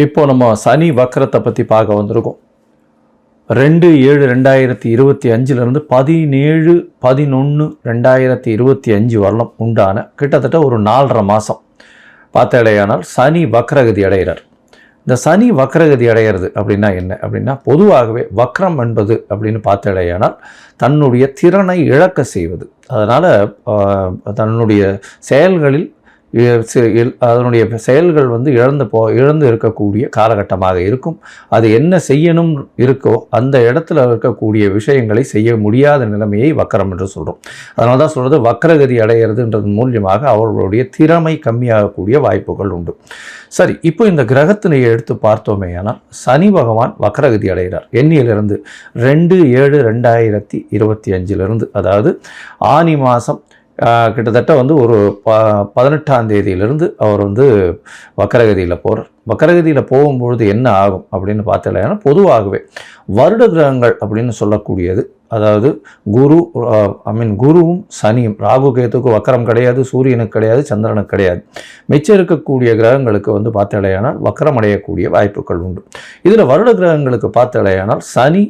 இப்போ நம்ம சனி வக்கரத்தை பற்றி பார்க்க வந்திருக்கோம். 2/7/2025 17/11/2025 வரலும் உண்டான கிட்டத்தட்ட ஒரு 4.5 மாதம் பார்த்தடையானால் சனி வக்ரகதி அடைகிறார். இந்த சனி வக்ரகதி அடைகிறது அப்படின்னா என்ன அப்படின்னா, பொதுவாகவே வக்ரம் என்பது அப்படின்னு பார்த்தடையானால் தன்னுடைய திறனை இழக்க செய்வது. அதனால் தன்னுடைய செயல்களில் அதனுடைய செயல்கள் இழந்து இருக்கக்கூடிய காலகட்டமாக இருக்கும். அது என்ன செய்யணும் இருக்கோ அந்த இடத்துல இருக்கக்கூடிய விஷயங்களை செய்ய முடியாத நிலைமையை வக்கரம் என்று சொல்கிறோம். அதனால தான் சொல்கிறது வக்ரகதி அடைகிறதுன்றது மூலியமாக அவர்களுடைய திறமை கம்மியாகக்கூடிய வாய்ப்புகள் உண்டு. சரி, இப்போ இந்த கிரகத்தினையை எடுத்து பார்த்தோமே ஆனால் சனி பகவான் வக்ரகதி அடைகிறார். எண்ணியிலிருந்து 2/7/2025 அதாவது ஆனி மாதம் கிட்டத்தட்ட ஒரு 18ஆம் தேதியிலிருந்து அவர் வக்கரகதியில் போகிறார். வக்கரகதியில் போகும்பொழுது என்ன ஆகும் அப்படின்னு பார்த்தீங்கன்னா, பொதுவாகவே வருட கிரகங்கள் அப்படின்னு சொல்லக்கூடியது, அதாவது குருவும் சனியும், ராகு கேத்துக்கு வக்கரம் கிடையாது, சூரியனுக்கு கிடையாது, சந்திரனுக்கு கிடையாது. மிச்சம் இருக்கக்கூடிய கிரகங்களுக்கு பார்த்தீங்கன்னா வக்கரம் அடையக்கூடிய வாய்ப்புகள் உண்டு. இதில் வருட கிரகங்களுக்கு பார்த்தீங்கன்னா சனி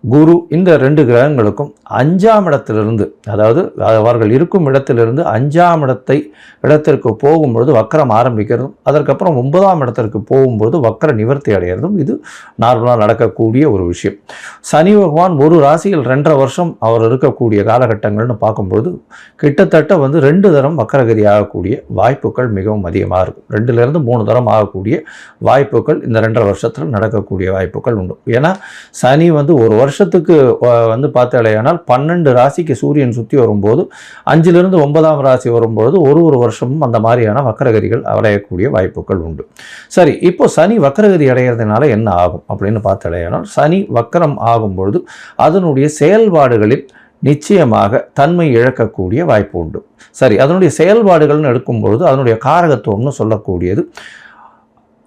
குரு இந்த 2 கிரகங்களுக்கும் 5ஆம் இடத்திலிருந்து, அதாவது அவர்கள் இருக்கும் இடத்திலிருந்து 5ஆம் இடத்திற்கு போகும்பொழுது வக்கரம் ஆரம்பிக்கிறதும், அதற்கப்புறம் 9ஆம் இடத்திற்கு போகும்பொழுது வக்கர நிவர்த்தி அடைகிறதும் இது நார்மலாக நடக்கக்கூடிய ஒரு விஷயம். சனி பகவான் ஒரு ராசியில் 2.5 வருஷம் அவர் இருக்கக்கூடிய காலகட்டங்கள்னு பார்க்கும்பொழுது கிட்டத்தட்ட 2 தரம் வக்கரகதி ஆகக்கூடிய வாய்ப்புகள் மிகவும் அதிகமாக இருக்கும். 2லேருந்து 3 தரம் ஆகக்கூடிய வாய்ப்புகள் இந்த 2.5 வருஷத்தில் நடக்கக்கூடிய வாய்ப்புகள் உண்டு. ஏன்னா சனி ஒரு வருஷத்துக்கு பார்த்தடையானால் 12 ராசிக்கு சூரியன் சுற்றி வரும்போது 5லிருந்து 9ஆம் ராசி வரும்போது ஒரு வருஷமும் அந்த மாதிரியான வக்கரகதிகள் அடையக்கூடிய வாய்ப்புகள் உண்டு. சரி, இப்போ சனி வக்கரகதி அடைகிறதுனால என்ன ஆகும் அப்படின்னு பார்த்தடையானால், சனி வக்கரம் ஆகும்பொழுது அதனுடைய செயல்பாடுகளில் நிச்சயமாக தன்மை இழக்கக்கூடிய வாய்ப்பு உண்டு. சரி, அதனுடைய செயல்பாடுகள்னு எடுக்கும்பொழுது அதனுடைய காரகத்துவம்னு சொல்லக்கூடியது,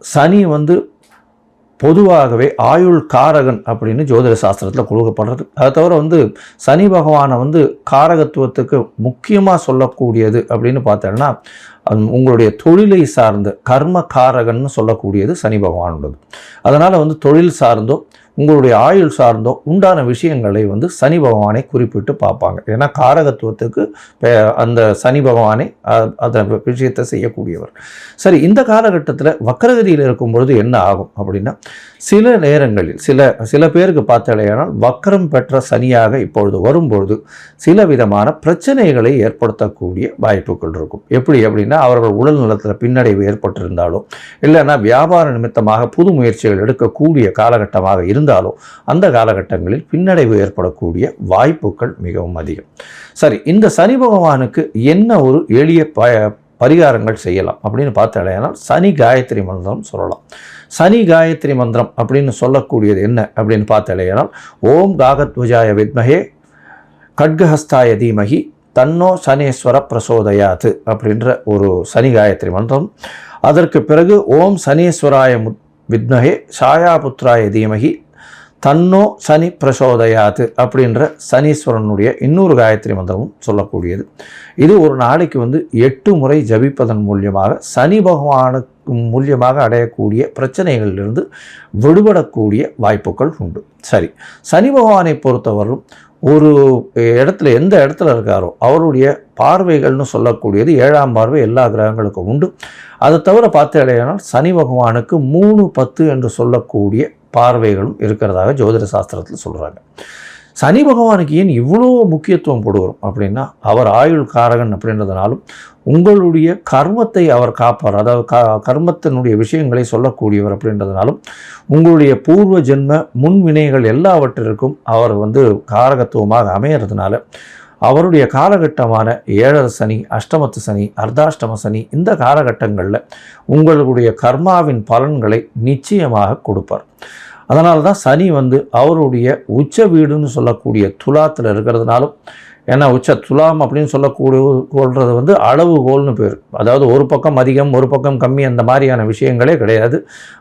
சனி பொதுவாகவே ஆயுள் காரகன் அப்படின்னு ஜோதிட சாஸ்திரத்தில் கொடுக்கப்படுறது. அதை தவிர சனி பகவானை காரகத்துவத்துக்கு முக்கியமாக சொல்லக்கூடியது அப்படின்னு பார்த்தோன்னா, உங்களுடைய தொழிலை சார்ந்த கர்ம காரகன்னு சொல்லக்கூடியது சனி பகவான் உள்ளது. அதனால் தொழில் சார்ந்தோ உங்களுடைய ஆயுள் சார்ந்தோ உண்டான விஷயங்களை சனி பகவானை குறிப்பிட்டு பார்ப்பாங்க. ஏன்னா காரகத்துவத்துக்கு அந்த சனி பகவானை அந்த விஷயத்தை செய்யக்கூடியவர். சரி, இந்த காலகட்டத்தில் வக்கரகதியில் இருக்கும்பொழுது என்ன ஆகும் அப்படின்னா, சில நேரங்களில் சில பேருக்கு பார்த்தடையானால் வக்கரம் பெற்ற சனியாக இப்பொழுது வரும்பொழுது சில விதமான பிரச்சனைகளை ஏற்படுத்தக்கூடிய வாய்ப்புகள் இருக்கும். எப்படி அப்படின்னா, அவர்கள் உடல் நலத்தில் பின்னடைவு ஏற்பட்டிருந்தாலோ, இல்லைன்னா வியாபார நிமித்தமாக புது முயற்சிகள் எடுக்கக்கூடிய காலகட்டமாக இருந்தாலும் அந்த காலகட்டங்களில் பின்னடைவு ஏற்படக்கூடிய வாய்ப்புகள் மிகவும் அதிகம். சரி, இந்த சனி பகவானுக்கு என்ன ஒரு எளிய பரிகாரங்கள் செய்யலாம் அப்படின்னு பார்த்தடையானால் சனி காயத்ரி மந்திரம் சொல்லலாம். சனி காயத்ரி மந்திரம் அப்படின்னு சொல்லக்கூடியது என்ன அப்படின்னு பார்த்தடையானால், ஓம் காகத்வஜாய வித்மஹே கட்கஹஸ்தாய தீமஹி தன்னோ சனேஸ்வர பிரசோதயாத் அப்படின்ற ஒரு சனி காயத்ரி மந்திரம். அதற்கு பிறகு ஓம் சனீஸ்வராய வித்மஹே சாயாபுத்ராய தீமஹி தன்னோ சனி பிரசோதயாத் அப்படின்ற சனீஸ்வரனுடைய இன்னொரு காயத்ரி மந்திரமும் சொல்லக்கூடியது. இது ஒரு நாளைக்கு 8 முறை ஜபிப்பதன் மூலியமாக சனி பகவானுக்கு மூலியமாக அடையக்கூடிய பிரச்சனைகளிலிருந்து விடுபடக்கூடிய வாய்ப்புகள் உண்டு. சரி, சனி பகவானை பொறுத்தவரையும் ஒரு இடத்துல எந்த இடத்துல இருக்காரோ அவருடைய பார்வைகள்னு சொல்லக்கூடியது 7ஆம் பார்வை எல்லா கிரகங்களுக்கும் உண்டு. அதை தவிர பார்த்தடையானால் சனி பகவானுக்கு 3, 10 என்று சொல்லக்கூடிய பார்வைகளும் இருக்கிறதாக ஜோதிட சாஸ்திரத்தில் சொல்கிறாங்க. சனி பகவானுக்கு ஏன் இவ்வளோ முக்கியத்துவம் கொடுக்கிறோம் அப்படின்னா, அவர் ஆயுள் காரகன் அப்படின்றதுனாலும் உங்களுடைய கர்மத்தை அவர் காப்பார். அதாவது கர்மத்தினுடைய விஷயங்களை சொல்லக்கூடியவர் அப்படின்றதுனாலும் உங்களுடைய பூர்வ ஜென்ம முன்வினைகள் எல்லாவற்றிற்கும் அவர் காரகத்துவமாக அமையறதுனால அவருடைய காலகட்டமான 7 சனி, அஷ்டமத்து சனி, அர்த்தாஷ்டம சனி இந்த காலகட்டங்களில் உங்களுடைய கர்மாவின் பலன்களை நிச்சயமாக கொடுப்பார். அதனால தான் சனி அவருடைய உச்ச வீடுன்னு சொல்லக்கூடிய துலாத்தில் இருக்கிறதுனாலும், ஏன்னா உச்ச துலாம் அப்படின்னு சொல்லக்கூடியது அளவுகோல்னு பேர். அதாவது ஒரு பக்கம் அதிகம் ஒரு பக்கம் கம்மி அந்த மாதிரியான விஷயங்களே கிடையாது.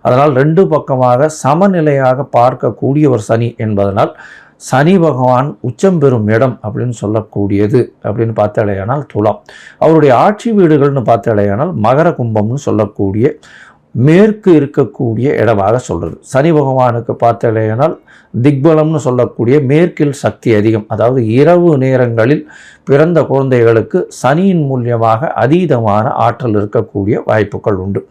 அதனால் 2 பக்கமாக சமநிலையாக பார்க்கக்கூடியவர் சனி என்பதனால் சனி பகவான் உச்சம் பெறும் இடம் அப்படின்னு சொல்லக்கூடியது அப்படின்னு பார்த்தடையானால் துலாம். அவருடைய ஆட்சி வீடுகள்னு பார்த்தடையானால் மகர கும்பம்னு சொல்லக்கூடிய மேற்கு இருக்கக்கூடிய இடமாக சொல்கிறது. சனி பகவானுக்கு பார்த்தேனால் திக்பலம்னு சொல்லக்கூடிய மேற்கில் சக்தி அதிகம். அதாவது இரவு நேரங்களில் பிறந்த குழந்தைகளுக்கு சனியின் மூலியமாக அதீதமான ஆற்றல் இருக்கக்கூடிய வாய்ப்புகள் உண்டு.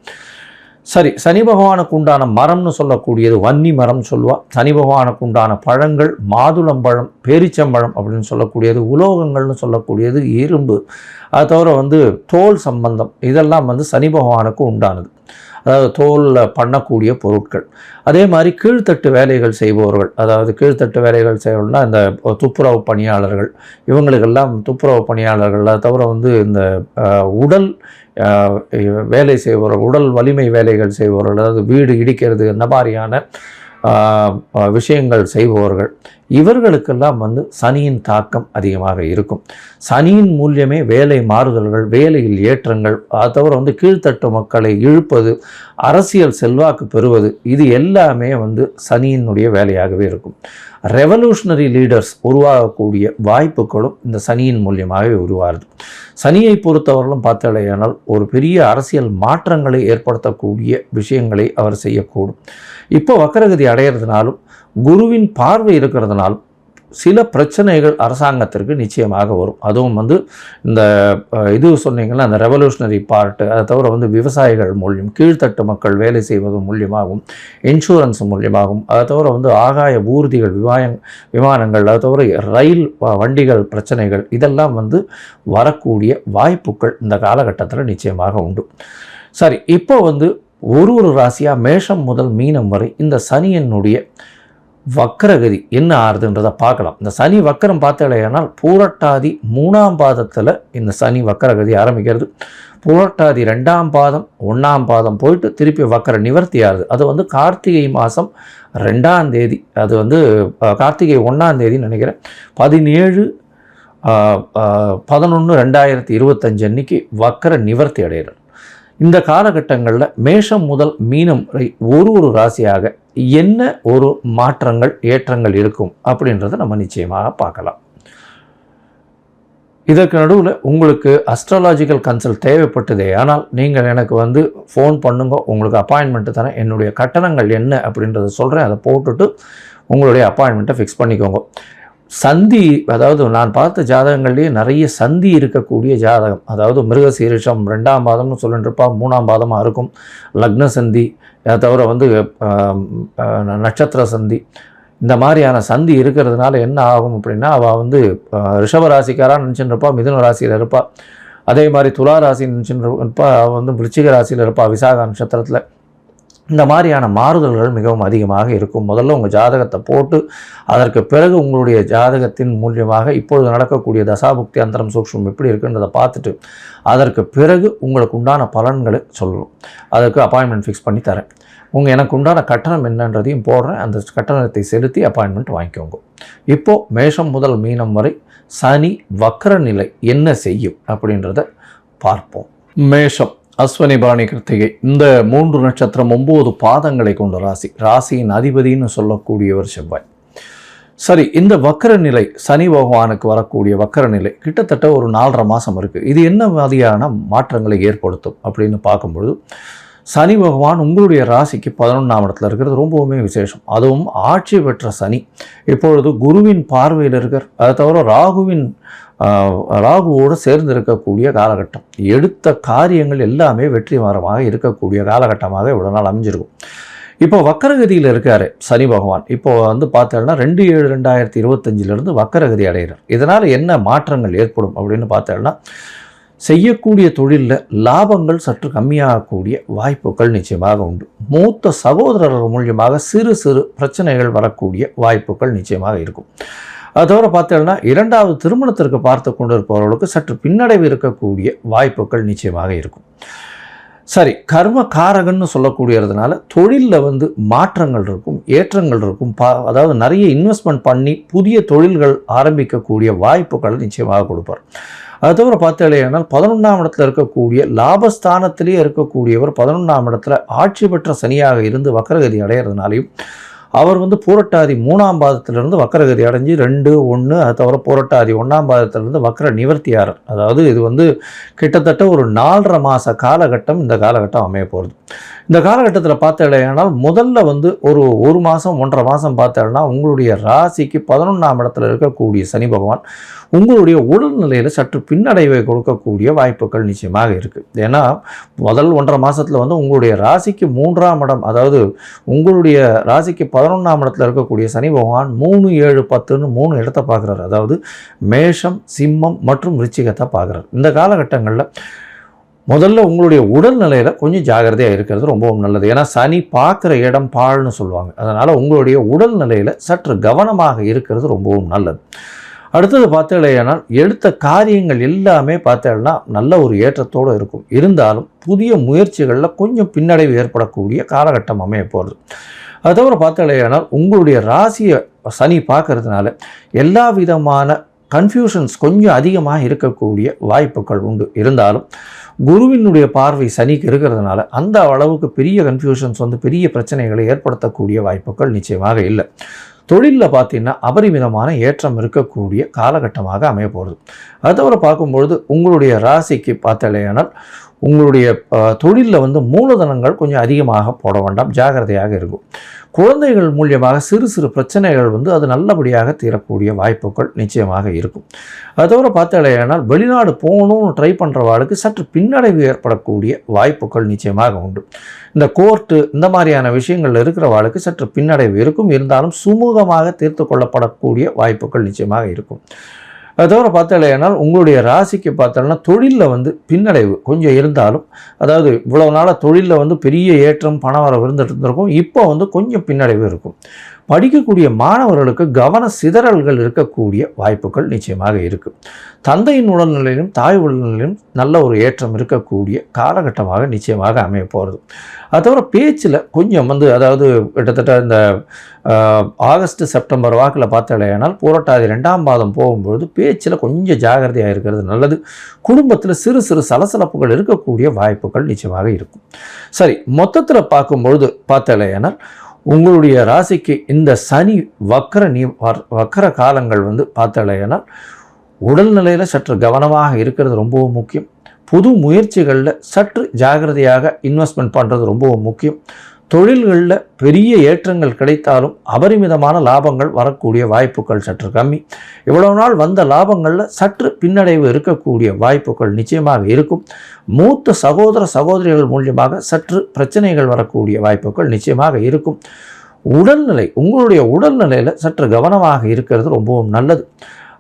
சரி, சனி பகவானுக்கு உண்டான மரம்னு சொல்லக்கூடியது வன்னி மரம் சொல்லுவாள். சனி பகவானுக்கு உண்டான பழங்கள் மாதுளம்பழம், பேரிச்சம்பழம் அப்படின்னு சொல்லக்கூடியது, உலோகங்கள்னு சொல்லக்கூடியது இரும்பு, அது தவிர தோல் சம்பந்தம், இதெல்லாம் சனி பகவானுக்கு உண்டானது. அதாவது தோலில் பண்ணக்கூடிய பொருட்கள். அதே மாதிரி கீழ்த்தட்டு வேலைகள் செய்பவர்கள், அதாவது கீழ்த்தட்டு வேலைகள் செய்வர்கள்னால் இந்த துப்புரவு பணியாளர்கள், இவங்களுக்கெல்லாம் துப்புரவு பணியாளர்கள், அது தவிர இந்த உடல் வேலை செய்பவர்கள், உடல் வலிமை வேலைகள் செய்பவர்கள், அதாவது வீடு இடிக்கிறது இந்த மாதிரியான விஷயங்கள் செய்பவர்கள், இவர்களுக்கெல்லாம் சனியின் தாக்கம் அதிகமாக இருக்கும். சனியின் மூலியமே வேலை மாறுதல்கள், வேலையில் ஏற்றங்கள், அது தவிர கீழ்த்தட்டு மக்களை இழுப்பது, அரசியல் செல்வாக்கு பெறுவது, இது எல்லாமே சனியினுடைய வேலையாகவே இருக்கும். ரெவல்யூஷனரி லீடர்ஸ் உருவாகக்கூடிய வாய்ப்புகளும் இந்த சனியின் மூலியமாகவே உருவாகுது. சனியை பொறுத்தவர்களும் பார்த்தாலேயானால் ஒரு பெரிய அரசியல் மாற்றங்களை ஏற்படுத்தக்கூடிய விஷயங்களை அவர் செய்யக்கூடும். இப்போ வக்கரகதி அடையிறதுனாலும் குருவின் பார்வை இருக்கிறதுனாலும் சில பிரச்சனைகள் அரசாங்கத்திற்கு நிச்சயமாக வரும். அதுவும் இந்த இது சொன்னீங்கன்னா அந்த ரெவல்யூஷனரி பார்ட்டு, அதை தவிர விவசாயிகள் மூலியம், கீழ்த்தட்டு மக்கள் வேலை செய்வது மூலியமாகவும், இன்சூரன்ஸ் மூலியமாகவும், அதை தவிர ஆகாய ஊர்திகள், விமானங்கள், அதை தவிர ரயில் வண்டிகள் பிரச்சனைகள், இதெல்லாம் வரக்கூடிய வாய்ப்புகள் இந்த காலகட்டத்தில் நிச்சயமாக உண்டு. சரி, இப்போ ஒரு ராசியாக மேஷம் முதல் மீனம் வரை இந்த சனியினுடைய வக்கரகதி என்ன ஆறுதுன்றதை பார்க்கலாம். இந்த சனி வக்கரம் பார்த்தாலேயானால் பூரட்டாதி 3ஆம் பாதத்தில் இந்த சனி வக்கரகதி ஆரம்பிக்கிறது. பூரட்டாதி 2ஆம் பாதம் 1ஆம் பாதம் போயிட்டு திருப்பி வக்கர நிவர்த்தி ஆகுது. அது கார்த்திகை மாதம் 2ஆம் தேதி, அது கார்த்திகை 1ஆம் தேதி நினைக்கிறேன், 17/11/2025 அன்னைக்கு வக்கர நிவர்த்தி அடைகிறார். இந்த காலகட்டங்களில் மேஷம் முதல் மீனம் வரை ஒரு ராசியாக என்ன ஒரு மாற்றங்கள் ஏற்றங்கள் இருக்கும் அப்படின்றத நம்ம நிச்சயமாக பார்க்கலாம். இதற்கு நடுவில் உங்களுக்கு அஸ்ட்ராலாஜிக்கல் கன்சல்ட் தேவைப்பட்டதே ஆனால் நீங்கள் எனக்கு ஃபோன் பண்ணுங்க, உங்களுக்கு அப்பாயின்மெண்ட்டு தரேன். என்னுடைய கட்டணங்கள் என்ன அப்படின்றத சொல்கிறேன், அதை போட்டுட்டு உங்களுடைய அப்பாயின்மெண்ட்டை ஃபிக்ஸ் பண்ணிக்கோங்க. சந்தி, அதாவது நான் பார்த்த ஜாதகங்கள்லேயே நிறைய சந்தி இருக்கக்கூடிய ஜாதகம், அதாவது மிருகசீரிஷம் 2ஆம் பாதம்னு சொல்லிட்டுருப்பா, 3ஆம் பாதமாக இருக்கும், லக்ன சந்தி, அதை தவிர நட்சத்திர சந்தி, இந்த மாதிரியான சந்தி இருக்கிறதுனால என்ன ஆகும் அப்படின்னா, அவள் ரிஷபராசிக்காராக நினச்சின்னு இருப்பா, மிதுன ராசியில் இருப்பாள். அதே மாதிரி துலா ராசி நினச்சின்னு இருப்பா, அவள் விருச்சிக ராசியில் இருப்பாள், விசாக நட்சத்திரத்தில். இந்த மாதிரியான மாறுதல்கள் மிகவும் அதிகமாக இருக்கும். முதல்ல உங்கள் ஜாதகத்தை போட்டு அதற்கு பிறகு உங்களுடைய ஜாதகத்தின் மூலியமாக இப்பொழுது நடக்கக்கூடிய தசாபுக்தி அந்தரம் சூக்ஷ்மம் எப்படி இருக்குன்றதை பார்த்துட்டு அதற்கு பிறகு உங்களுக்கு உண்டான பலன்களை சொல்லணும். அதுக்கு அப்பாயின்மெண்ட் ஃபிக்ஸ் பண்ணி தரேன். எனக்கு உண்டான கட்டணம் என்னன்றதையும் போடுறேன். அந்த கட்டணத்தை செலுத்தி அப்பாயின்மெண்ட் வாங்கிக்கோங்க. இப்போது மேஷம் முதல் மீனம் வரை சனி வக்கர நிலை என்ன செய்யும் அப்படின்றத பார்ப்போம். மேஷம், அஸ்வினி பாணி கிருத்திகை, இந்த 3 நட்சத்திரம் 9 பாதங்களை கொண்ட ராசி. ராசியின் அதிபதினு சொல்லக்கூடியவர் செவ்வாய். சரி, இந்த வக்கர நிலை, சனி பகவானுக்கு வரக்கூடிய வக்கர நிலை கிட்டத்தட்ட ஒரு 4.5 மாதம் இருக்குது. இது என்ன மாதிரியான மாற்றங்களை ஏற்படுத்தும் அப்படின்னு பார்க்கும்பொழுது, சனி பகவான் உங்களுடைய ராசிக்கு 11ஆம் இடத்துல இருக்கிறது ரொம்பவுமே விசேஷம். அதுவும் ஆட்சி பெற்ற சனி இப்பொழுது குருவின் பார்வையில் இருக்கார். அதை தவிர ராகுவோடு சேர்ந்து இருக்கக்கூடிய காலகட்டம். எடுத்த காரியங்கள் எல்லாமே வெற்றிகரமாக இருக்கக்கூடிய காலகட்டமாக இவ்வளோ நாள் அமைஞ்சிருக்கும். இப்போ வக்கரகதியில் இருக்கார் சனி பகவான். இப்போ பார்த்தோம்னா 2/7/2025 வக்கரகதி அடைகிறார். இதனால் என்ன மாற்றங்கள் ஏற்படும் அப்படின்னு பார்த்தோம்னா, செய்யக்கூடிய தொழிலில் லாபங்கள் சற்று கம்மியாகக்கூடிய வாய்ப்புகள் நிச்சயமாக உண்டு. மூத்த சகோதரர்கள் மூலியமாக சிறு சிறு பிரச்சனைகள் வரக்கூடிய வாய்ப்புகள் நிச்சயமாக இருக்கும். அது தவிர பார்த்தோம்னா 2வது திருமணத்திற்கு பார்த்து கொண்டு இருப்பவர்களுக்கு சற்று பின்னடைவு இருக்கக்கூடிய வாய்ப்புகள் நிச்சயமாக இருக்கும். சரி, கர்ம காரகன்னு சொல்லக்கூடியதுனால தொழிலில் மாற்றங்கள் இருக்கும், ஏற்றங்கள் இருக்கும். அதாவது நிறைய இன்வெஸ்ட்மெண்ட் பண்ணி புதிய தொழில்கள் ஆரம்பிக்கக்கூடிய வாய்ப்புகள் நிச்சயமாக கொடுப்பார். அது தவிர பார்த்தேனால் 11ஆம் இடத்துல இருக்கக்கூடிய லாபஸ்தானத்திலேயே இருக்கக்கூடியவர் 11ஆம் இடத்துல ஆட்சி பெற்ற சனியாக இருந்து வக்கரகதி அடைகிறதுனாலையும் அவர் வந்து பூரட்டாதி 3ஆம் பாதத்திலிருந்து வக்கரகதி அடைஞ்சு 2, 1 அது தவிர பூரட்டாதி 1ஆம் பாதத்திலிருந்து வக்கர நிவர்த்தியாரர். அதாவது இது வந்து கிட்டத்தட்ட ஒரு 4.5 மாத காலகட்டம் இந்த காலகட்டம் அமைய போகிறது. இந்த காலகட்டத்தில் பார்த்தேனால் முதல்ல வந்து ஒரு மாதம் 1.5 மாதம் பார்த்தேன்னா உங்களுடைய ராசிக்கு 11ஆம் இடத்துல இருக்கக்கூடிய சனி பகவான் உங்களுடைய உடல்நிலையில் சற்று பின்னடைவை கொடுக்கக்கூடிய வாய்ப்புகள் நிச்சயமாக இருக்குது. ஏன்னா முதல் 1.5 மாதத்தில் வந்து உங்களுடைய ராசிக்கு 3ஆம் இடம், அதாவது உங்களுடைய ராசிக்கு 11ஆம் இடத்துல இருக்கக்கூடிய சனி பகவான் 3, 7, 10ன்னு 3 இடத்தை பார்க்குறாரு. அதாவது மேஷம், சிம்மம் மற்றும் விருச்சிகத்தை பார்க்குறாரு. இந்த காலகட்டங்களில் முதல்ல உங்களுடைய உடல்நிலையில் கொஞ்சம் ஜாகிரதையாக இருக்கிறது ரொம்பவும் நல்லது. ஏன்னா சனி பார்க்குற இடம் பாழ்னு சொல்லுவாங்க. அதனால் உங்களுடைய உடல்நிலையில் சற்று கவனமாக இருக்கிறது ரொம்பவும் நல்லது. அடுத்தது பார்த்தேனால் எடுத்த காரியங்கள் எல்லாமே பார்த்தேன்னா நல்ல ஒரு ஏற்றத்தோடு இருக்கும். இருந்தாலும் புதிய முயற்சிகளில் கொஞ்சம் பின்னடைவு ஏற்படக்கூடிய காலகட்டம் அமைய போகிறது. அது தவிர பார்த்தேனால் உங்களுடைய ராசியை சனி பார்க்கறதுனால எல்லா விதமான கன்ஃபியூஷன்ஸ் கொஞ்சம் அதிகமாக இருக்கக்கூடிய வாய்ப்புகள் உண்டு. இருந்தாலும் குருவினுடைய பார்வை சனிக்கு இருக்கிறதுனால அந்த அளவுக்கு பெரிய கன்ஃபியூஷன்ஸ் வந்து பெரிய பிரச்சனைகளை ஏற்படுத்தக்கூடிய வாய்ப்புகள் நிச்சயமாக இல்லை. தொழிலில் பார்த்தீங்கன்னா அபரிமிதமான ஏற்றம் இருக்கக்கூடிய காலகட்டமாக அமைய போகிறது. அது தவிர பார்க்கும்பொழுது உங்களுடைய ராசிக்கு பார்த்தலையானால் உங்களுடைய தொழிலில் வந்து மூலதனங்கள் கொஞ்சம் அதிகமாக போட வேண்டாம், ஜாகிரதையாக இருக்கும். குழந்தைகள் மூலியமாக சிறு சிறு பிரச்சனைகள் வந்து அது நல்லபடியாக தீரக்கூடிய வாய்ப்புகள் நிச்சயமாக இருக்கும். அது தவிர பார்த்தலையானால் வெளிநாடு போகணும்னு ட்ரை பண்ணுறவாளுக்கு சற்று பின்னடைவு ஏற்படக்கூடிய வாய்ப்புகள் நிச்சயமாக உண்டு. இந்த கோர்ட்டு இந்த மாதிரியான விஷயங்கள் இருக்கிறவாளுக்கு சற்று பின்னடைவு இருக்கும். இருந்தாலும் சுமூகமாக தீர்த்து கொள்ளப்படக்கூடிய வாய்ப்புகள் நிச்சயமாக இருக்கும். அது தவிர பார்த்தலையானால் உங்களுடைய ராசிக்கு பார்த்தோம்னா தொழிலில் வந்து பின்னடைவு கொஞ்சம் இருந்தாலும், அதாவது இவ்வளோ நாளாக தொழிலில் வந்து பெரிய ஏற்றம் பண வரவு இருந்துருக்கும், இப்போ வந்து கொஞ்சம் பின்னடைவு இருக்கும். படிக்கக்கூடிய மாணவர்களுக்கு கவன சிதறல்கள் இருக்கக்கூடிய வாய்ப்புகள் நிச்சயமாக இருக்குது. தந்தையின் உடல்நிலையிலும் தாய் உடல்நிலையிலும் நல்ல ஒரு ஏற்றம் இருக்கக்கூடிய காலகட்டமாக நிச்சயமாக அமைய போகிறது. அது தவிர பேச்சில் கொஞ்சம் வந்து, அதாவது கிட்டத்தட்ட இந்த ஆகஸ்ட் செப்டம்பர் வாக்கில் பார்த்தாலேனால் பூரட்டாதி 2ஆம் பாதம் போகும்பொழுது பேச்சில் கொஞ்சம் ஜாகிரதையாக இருக்கிறது நல்லது. குடும்பத்தில் சிறு சிறு சலசலப்புகள் இருக்கக்கூடிய வாய்ப்புகள் நிச்சயமாக இருக்கும். சரி, மொத்தத்தில் பார்க்கும்பொழுது பார்த்தாலேனால் உங்களுடைய ராசிக்கு இந்த சனி வக்கர காலங்கள் வந்து பார்த்தாலேனால் உடல்நிலையில் சற்று கவனமாக இருக்கிறது ரொம்பவும் முக்கியம். புது முயற்சிகளில் சற்று ஜாகிரதையாக இன்வெஸ்ட்மெண்ட் பண்ணுறது ரொம்பவும் முக்கியம். தொழில்களில் பெரிய ஏற்றங்கள் கிடைத்தாலும் அபரிமிதமான லாபங்கள் வரக்கூடிய வாய்ப்புகள் சற்று கம்மி. இவ்வளவு நாள் வந்த லாபங்களில் சற்று பின்னடைவு இருக்கக்கூடிய வாய்ப்புகள் நிச்சயமாக இருக்கும். மூத்த சகோதர சகோதரிகள் மூலியமாக சற்று பிரச்சனைகள் வரக்கூடிய வாய்ப்புகள் நிச்சயமாக இருக்கும். உடல்நிலை, உங்களுடைய உடல்நிலையில் சற்று கவனமாக இருக்கிறது ரொம்பவும் நல்லது.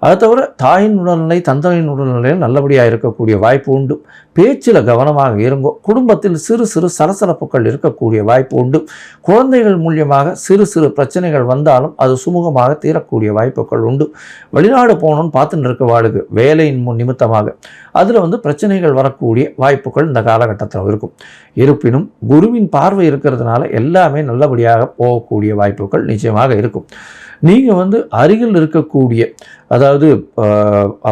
அது தவிர தாயின் உடல்நிலை தந்தையின் உடல்நிலையில் நல்லபடியாக இருக்கக்கூடிய வாய்ப்பு உண்டு. பேச்சில் கவனமாக இருங்கோ. குடும்பத்தில் சிறு சிறு சலசலப்புகள் இருக்கக்கூடிய வாய்ப்பு உண்டு. குழந்தைகள் மூலியமாக சிறு சிறு பிரச்சனைகள் வந்தாலும் அது சுமூகமாக தீரக்கூடிய வாய்ப்புகள் உண்டு. வெளிநாடு போகணும்னு பார்த்துட்டு இருக்கவாளுக்கு வேலையின் நிமித்தமாக அதில் வந்து பிரச்சனைகள் வரக்கூடிய வாய்ப்புகள் இந்த காலகட்டத்தில் இருக்கும். இருப்பினும் குருவின் பார்வை இருக்கிறதுனால எல்லாமே நல்லபடியாக போகக்கூடிய வாய்ப்புகள் நிச்சயமாக இருக்கும். நீங்கள் வந்து அருகில் இருக்கக்கூடிய, அதாவது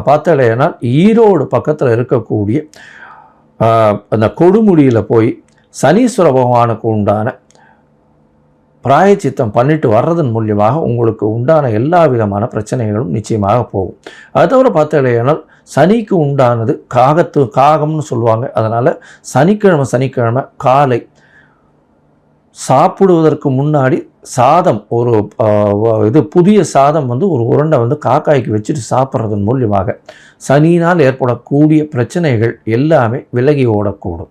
பார்த்தாலேனால் ஈரோடு பக்கத்தில் இருக்கக்கூடிய அந்த கொடுமுடியில் போய் சனீஸ்வர பகவானுக்கு உண்டான பிராயச்சித்தம் பண்ணிட்டு வர்றதன் மூலியமாக உங்களுக்கு உண்டான எல்லா விதமான பிரச்சனைகளும் நிச்சயமாக போகும். அது தவிர பார்த்தாலேனால் சனிக்கு உண்டானது காகம்னு சொல்லுவாங்க. அதனால் சனிக்கிழமை காலை சாப்பிடுவதற்கு முன்னாடி சாதம் புதிய சாதம் வந்து ஒரு உருண்டை வந்து காக்காய்க்கு வச்சுட்டு சாப்பிட்றதன் மூலியமாக சனியினால் ஏற்படக்கூடிய பிரச்சனைகள் எல்லாமே விலகி ஓடக்கூடும்.